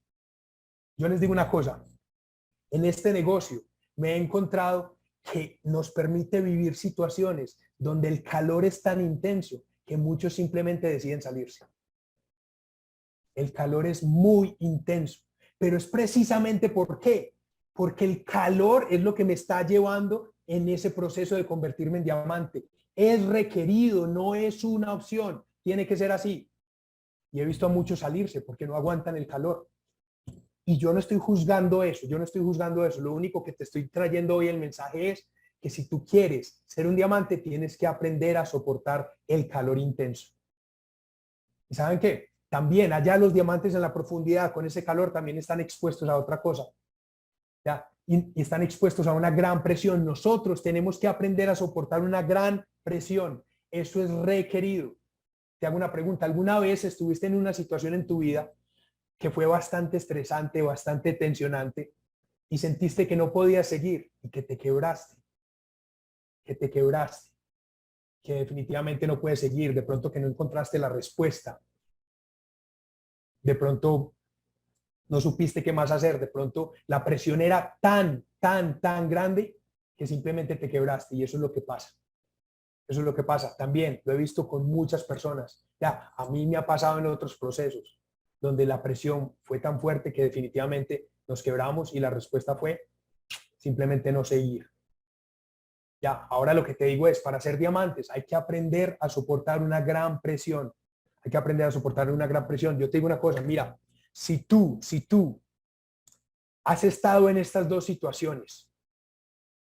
Yo les digo una cosa, en este negocio me he encontrado que nos permite vivir situaciones donde el calor es tan intenso que muchos simplemente deciden salirse. El calor es muy intenso, pero es precisamente ¿por qué? Porque el calor es lo que me está llevando en ese proceso de convertirme en diamante. Es requerido, no es una opción, tiene que ser así. Y he visto a muchos salirse porque no aguantan el calor. Y yo no estoy juzgando eso, yo no estoy juzgando eso. Lo único que te estoy trayendo hoy el mensaje es que si tú quieres ser un diamante, tienes que aprender a soportar el calor intenso. ¿Y saben qué? También allá los diamantes en la profundidad con ese calor también están expuestos a otra cosa. ¿Ya? Y están expuestos a una gran presión. Nosotros tenemos que aprender a soportar una gran presión. Eso es requerido. Te hago una pregunta. ¿Alguna vez estuviste en una situación en tu vida que fue bastante estresante, bastante tensionante y sentiste que no podías seguir y que te quebraste? Que definitivamente no puedes seguir, de pronto que no encontraste la respuesta, de pronto no supiste qué más hacer, de pronto la presión era tan grande que simplemente te quebraste y eso es lo que pasa. Eso es lo que pasa. También lo he visto con muchas personas. Ya, a mí me ha pasado en otros procesos donde la presión fue tan fuerte que definitivamente nos quebramos y la respuesta fue simplemente no seguir. Ya, ahora lo que te digo es, para ser diamantes hay que aprender a soportar una gran presión. Hay que aprender a soportar una gran presión. Yo te digo una cosa, mira, si tú has estado en estas dos situaciones,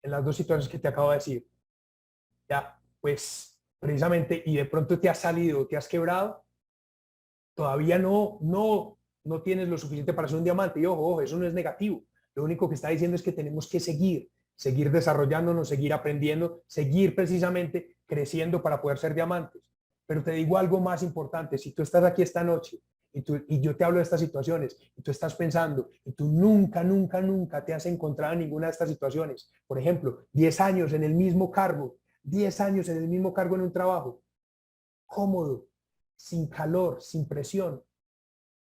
en las dos situaciones que te acabo de decir, ya, pues precisamente, y de pronto te has salido, te has quebrado, todavía no tienes lo suficiente para ser un diamante. Y ojo, eso no es negativo. Lo único que está diciendo es que tenemos que seguir desarrollándonos, seguir aprendiendo, seguir precisamente creciendo para poder ser diamantes. Pero te digo algo más importante, si tú estás aquí esta noche y yo te hablo de estas situaciones y tú estás pensando y tú nunca te has encontrado en ninguna de estas situaciones, por ejemplo, 10 años en el mismo cargo, 10 años en el mismo cargo en un trabajo, cómodo, sin calor, sin presión,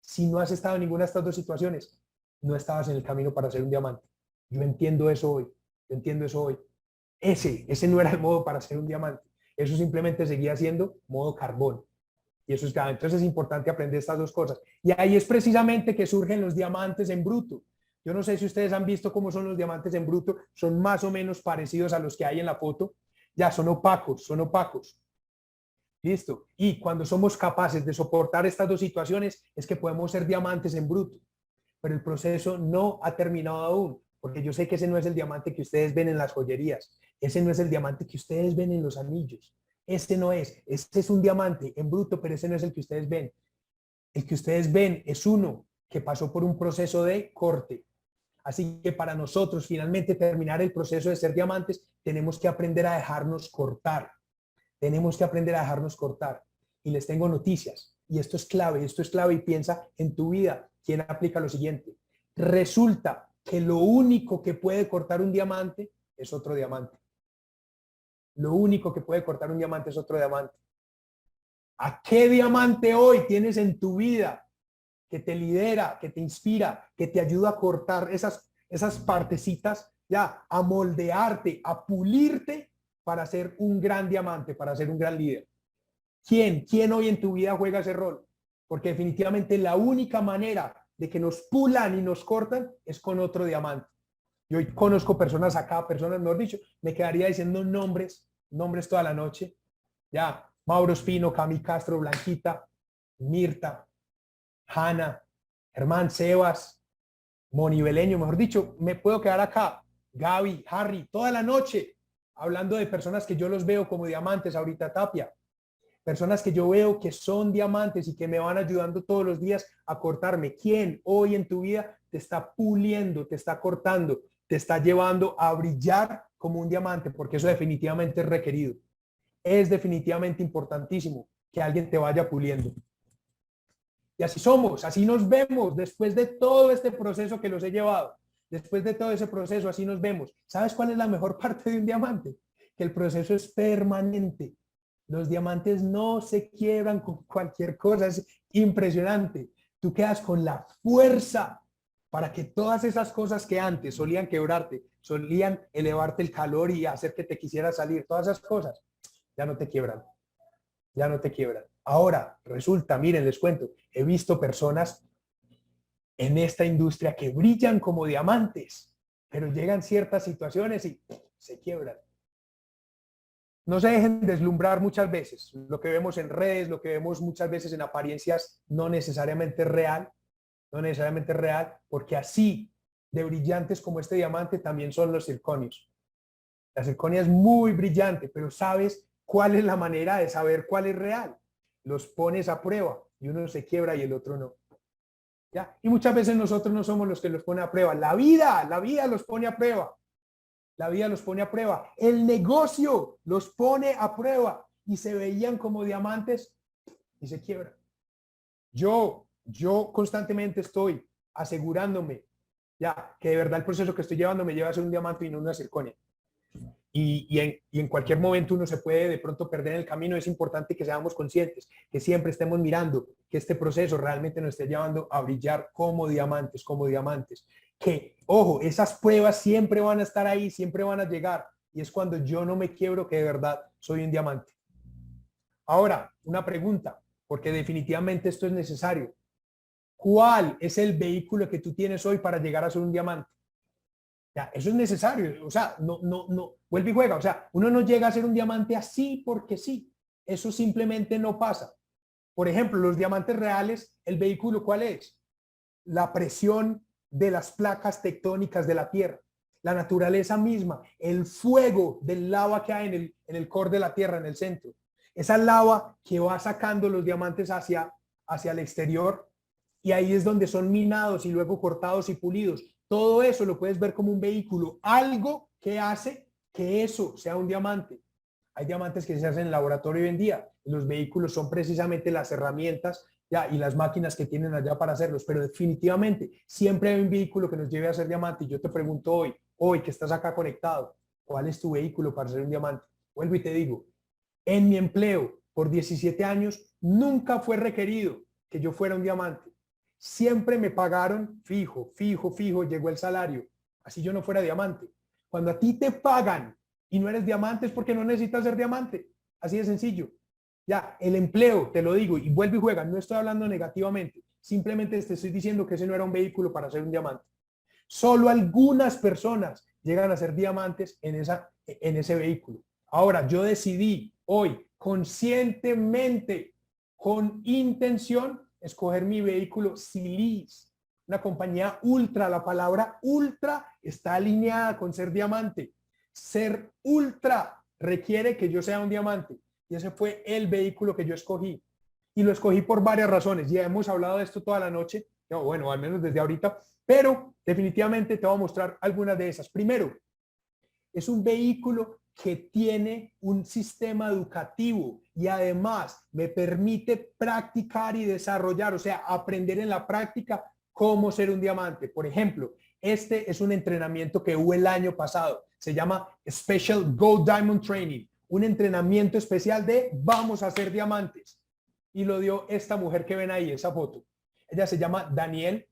si no has estado en ninguna de estas dos situaciones, no estabas en el camino para ser un diamante. Yo entiendo eso hoy. Yo entiendo eso hoy. Ese no era el modo para ser un diamante. Eso simplemente seguía siendo modo carbón. Y eso es clave. Entonces es importante aprender estas dos cosas. Y ahí es precisamente que surgen los diamantes en bruto. Yo no sé si ustedes han visto cómo son los diamantes en bruto. Son más o menos parecidos a los que hay en la foto. Ya, son opacos, son opacos. Listo. Y cuando somos capaces de soportar estas dos situaciones, es que podemos ser diamantes en bruto. Pero el proceso no ha terminado aún, porque yo sé que ese no es el diamante que ustedes ven en las joyerías. Ese no es el diamante que ustedes ven en los anillos. Ese no es. Este es un diamante en bruto, pero ese no es el que ustedes ven. El que ustedes ven es uno que pasó por un proceso de corte. Así que para nosotros finalmente terminar el proceso de ser diamantes, tenemos que aprender a dejarnos cortar. Tenemos que aprender a dejarnos cortar. Y les tengo noticias. Y esto es clave y piensa en tu vida. ¿Quién aplica lo siguiente? Resulta que lo único que puede cortar un diamante es otro diamante. Lo único que puede cortar un diamante es otro diamante. ¿A qué diamante hoy tienes en tu vida que te lidera, que te inspira, que te ayuda a cortar esas partecitas, ya, a moldearte, a pulirte para ser un gran diamante, para ser un gran líder? ¿Quién hoy en tu vida juega ese rol? porque definitivamente la única manera de que nos pulan y nos cortan es con otro diamante. Yo conozco personas acá, personas, mejor dicho, me quedaría diciendo nombres toda la noche. Ya, Mauro Espino, Cami Castro, Blanquita, Mirta, Hanna, Germán Sebas, Moni Beleño, mejor dicho, me puedo quedar acá, Gaby, Harry, toda la noche, hablando de personas que yo los veo como diamantes, ahorita Tapia, personas que yo veo que son diamantes y que me van ayudando todos los días a cortarme. ¿Quién hoy en tu vida te está puliendo, te está cortando, te está llevando a brillar como un diamante? Porque eso definitivamente es requerido. Es definitivamente importantísimo que alguien te vaya puliendo. Y así somos, así nos vemos después de todo este proceso que los he llevado. Después de todo ese proceso, así nos vemos. ¿Sabes cuál es la mejor parte de un diamante? Que el proceso es permanente. Los diamantes no se quiebran con cualquier cosa, es impresionante. Tú quedas con la fuerza para que todas esas cosas que antes solían quebrarte, solían elevarte el calor y hacer que te quisieras salir, todas esas cosas, ya no te quiebran, ya no te quiebran. Ahora, resulta, miren, les cuento, he visto personas en esta industria que brillan como diamantes, pero llegan ciertas situaciones y se quiebran. No se dejen deslumbrar muchas veces. Lo que vemos en redes, lo que vemos muchas veces en apariencias no necesariamente real, porque así de brillantes como este diamante también son los zirconios. La zirconia es muy brillante, pero ¿sabes cuál es la manera de saber cuál es real? Los pones a prueba y uno se quiebra y el otro no. ¿Ya? Y muchas veces nosotros no somos los que los pone a prueba. La vida los pone a prueba. La vida los pone a prueba. El negocio los pone a prueba y se veían como diamantes y se quiebran. Yo constantemente estoy asegurándome ya que de verdad el proceso que estoy llevando me lleva a ser un diamante y no una zirconia. Y en cualquier momento uno se puede de pronto perder en el camino. Es importante que seamos conscientes, que siempre estemos mirando que este proceso realmente nos esté llevando a brillar como diamantes, que, ojo, esas pruebas siempre van a estar ahí, siempre van a llegar, y es cuando yo no me quiebro que de verdad soy un diamante. Ahora, una pregunta, porque definitivamente esto es necesario. ¿Cuál es el vehículo que tú tienes hoy para llegar a ser un diamante? Ya, eso es necesario, o sea, no, vuelve y juega, o sea, uno no llega a ser un diamante así porque sí, eso simplemente no pasa. Por ejemplo, los diamantes reales, ¿el vehículo cuál es? La presión de las placas tectónicas de la Tierra, la naturaleza misma, el fuego del lava que hay en el core de la Tierra, en el centro. Esa lava que va sacando los diamantes hacia el exterior, y ahí es donde son minados y luego cortados y pulidos. Todo eso lo puedes ver como un vehículo, algo que hace que eso sea un diamante. Hay diamantes que se hacen en laboratorio hoy en día. Los vehículos son precisamente las herramientas ya, y las máquinas que tienen allá para hacerlos, pero definitivamente siempre hay un vehículo que nos lleve a ser diamante. Y yo te pregunto hoy que estás acá conectado, ¿cuál es tu vehículo para ser un diamante? Vuelvo y te digo, en mi empleo por 17 años nunca fue requerido que yo fuera un diamante. Siempre me pagaron fijo, llegó el salario. Así yo no fuera diamante. Cuando a ti te pagan y no eres diamante es porque no necesitas ser diamante. Así de sencillo. Ya, el empleo, te lo digo, y vuelve y juega, no estoy hablando negativamente. Simplemente te estoy diciendo que ese no era un vehículo para ser un diamante. Solo algunas personas llegan a ser diamantes en ese vehículo. Ahora, yo decidí hoy conscientemente, con intención, escoger mi vehículo Silis, una compañía ultra. La palabra ultra está alineada con ser diamante. Ser ultra requiere que yo sea un diamante. Y ese fue el vehículo que yo escogí. Y lo escogí por varias razones. Ya hemos hablado de esto toda la noche. No, bueno, al menos desde ahorita. Pero definitivamente te voy a mostrar algunas de esas. Primero, es un vehículo que tiene un sistema educativo y además me permite practicar y desarrollar, o sea, aprender en la práctica cómo ser un diamante. Por ejemplo, este es un entrenamiento que hubo el año pasado. Se llama Special Gold Diamond Training, un entrenamiento especial de vamos a ser diamantes. Y lo dio esta mujer que ven ahí, esa foto. Ella se llama Daniel.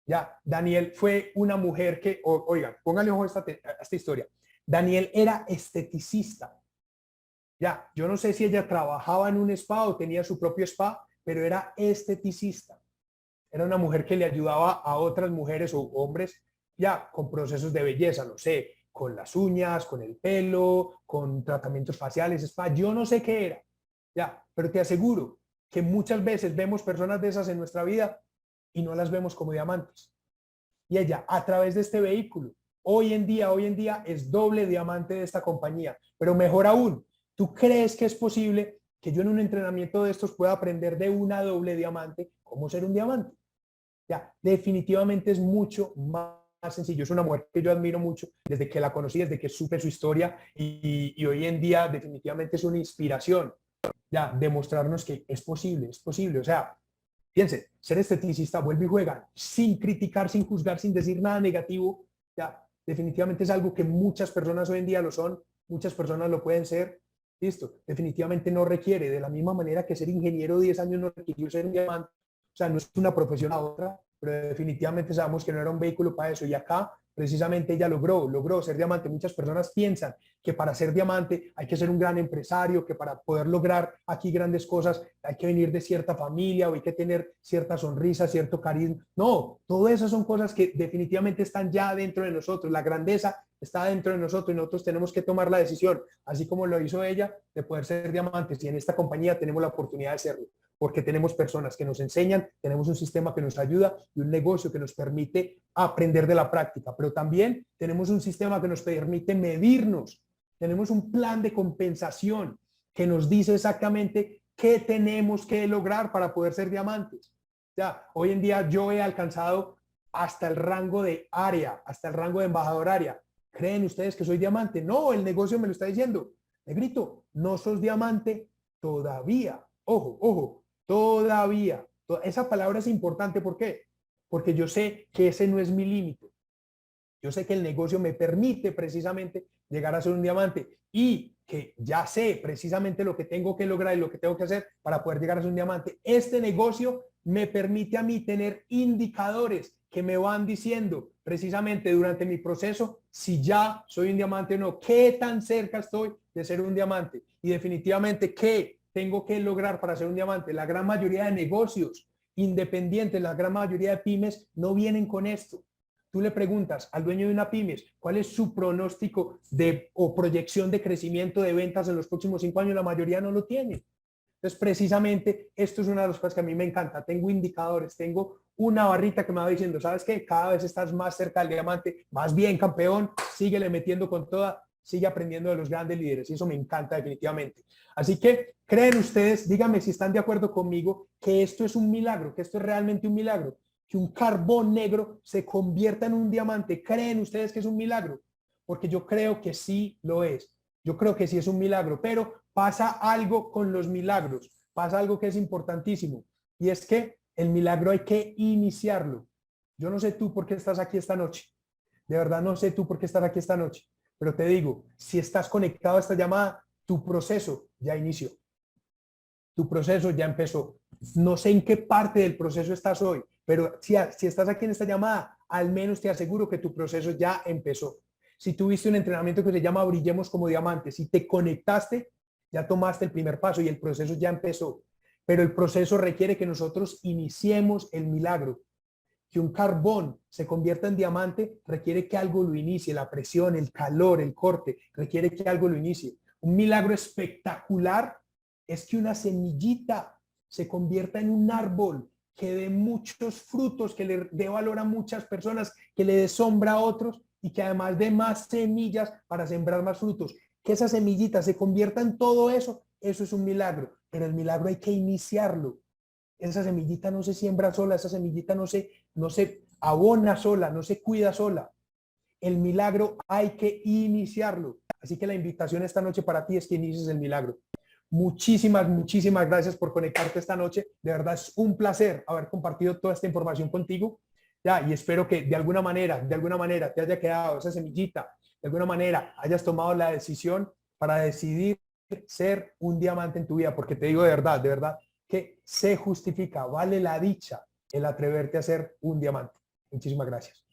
Ya, Daniel fue una mujer que, oigan, pónganle ojo a esta historia. Daniel era esteticista. Ya, yo no sé si ella trabajaba en un spa o tenía su propio spa, pero era esteticista. Era una mujer que le ayudaba a otras mujeres o hombres ya con procesos de belleza, no sé, con las uñas, con el pelo, con tratamientos faciales, spa, yo no sé qué era, ya, pero te aseguro que muchas veces vemos personas de esas en nuestra vida y no las vemos como diamantes. Y ella, a través de este vehículo, hoy en día es doble diamante de esta compañía. Pero mejor aún, ¿tú crees que es posible que yo en un entrenamiento de estos pueda aprender de una doble diamante cómo ser un diamante? Ya, definitivamente es mucho más sencillo. Es una mujer que yo admiro mucho desde que la conocí, desde que supe su historia y hoy en día definitivamente es una inspiración. Ya, demostrarnos que es posible, es posible. O sea, piense, ser esteticista, vuelve y juega, sin criticar, sin juzgar, sin decir nada negativo, ya, definitivamente es algo que muchas personas hoy en día lo son, muchas personas lo pueden ser, listo, definitivamente no requiere, de la misma manera que ser ingeniero 10 años no requirió ser un diamante, o sea, no es una profesión a otra, pero definitivamente sabemos que no era un vehículo para eso, y acá precisamente ella logró ser diamante. Muchas personas piensan que para ser diamante hay que ser un gran empresario, que para poder lograr aquí grandes cosas hay que venir de cierta familia o hay que tener cierta sonrisa, cierto carisma. No, todas esas son cosas que definitivamente están ya dentro de nosotros. La grandeza está dentro de nosotros y nosotros tenemos que tomar la decisión, así como lo hizo ella, de poder ser diamantes. Y en esta compañía tenemos la oportunidad de serlo, porque tenemos personas que nos enseñan, tenemos un sistema que nos ayuda y un negocio que nos permite aprender de la práctica, pero también tenemos un sistema que nos permite medirnos, tenemos un plan de compensación que nos dice exactamente qué tenemos que lograr para poder ser diamantes. Ya, hoy en día yo he alcanzado hasta el rango de área, hasta el rango de embajador área. ¿Creen ustedes que soy diamante? No, el negocio me lo está diciendo. Negrito, no sos diamante todavía. Ojo, ojo, todavía. Esa palabra es importante. ¿Por qué? Porque yo sé que ese no es mi límite. Yo sé que el negocio me permite precisamente llegar a ser un diamante y que ya sé precisamente lo que tengo que lograr y lo que tengo que hacer para poder llegar a ser un diamante. Este negocio me permite a mí tener indicadores que me van diciendo precisamente durante mi proceso si ya soy un diamante o no, qué tan cerca estoy de ser un diamante y definitivamente qué tengo que lograr para ser un diamante. La gran mayoría de negocios independientes, la gran mayoría de pymes no vienen con esto. Tú le preguntas al dueño de una pymes cuál es su pronóstico o proyección de crecimiento de ventas en los próximos 5 años, la mayoría no lo tiene. Entonces, precisamente, esto es una de las cosas que a mí me encanta. Tengo indicadores, tengo una barrita que me va diciendo, ¿sabes qué? Cada vez estás más cerca del diamante, más bien, campeón, síguele metiendo con toda, sigue aprendiendo de los grandes líderes y eso me encanta definitivamente. Así que, ¿creen ustedes, díganme si están de acuerdo conmigo, que esto es un milagro, que esto es realmente un milagro? Que un carbón negro se convierta en un diamante. ¿Creen ustedes que es un milagro? Porque yo creo que sí lo es. Yo creo que sí es un milagro, pero pasa algo con los milagros. Pasa algo que es importantísimo y es que el milagro hay que iniciarlo. Yo no sé tú por qué estás aquí esta noche. De verdad no sé tú por qué estás aquí esta noche, pero te digo, si estás conectado a esta llamada, tu proceso ya inició. Tu proceso ya empezó. No sé en qué parte del proceso estás hoy, pero si estás aquí en esta llamada, al menos te aseguro que tu proceso ya empezó. Si tuviste un entrenamiento que se llama Brillemos como Diamantes, si te conectaste, ya tomaste el primer paso y el proceso ya empezó. Pero el proceso requiere que nosotros iniciemos el milagro. Que un carbón se convierta en diamante requiere que algo lo inicie, la presión, el calor, el corte, requiere que algo lo inicie. Un milagro espectacular es que una semillita se convierta en un árbol que dé muchos frutos, que le dé valor a muchas personas, que le dé sombra a otros y que además dé más semillas para sembrar más frutos. Que esa semillita se convierta en todo eso, eso es un milagro, pero el milagro hay que iniciarlo. Esa semillita no se siembra sola, esa semillita no se abona sola, no se cuida sola. El milagro hay que iniciarlo. Así que la invitación esta noche para ti es que inicies el milagro. Muchísimas gracias por conectarte esta noche. De verdad es un placer haber compartido toda esta información contigo. Ya, y espero que de alguna manera te haya quedado esa semillita, de alguna manera hayas tomado la decisión para decidir ser un diamante en tu vida, porque te digo de verdad, que se justifica, vale la dicha el atreverte a ser un diamante. Muchísimas gracias.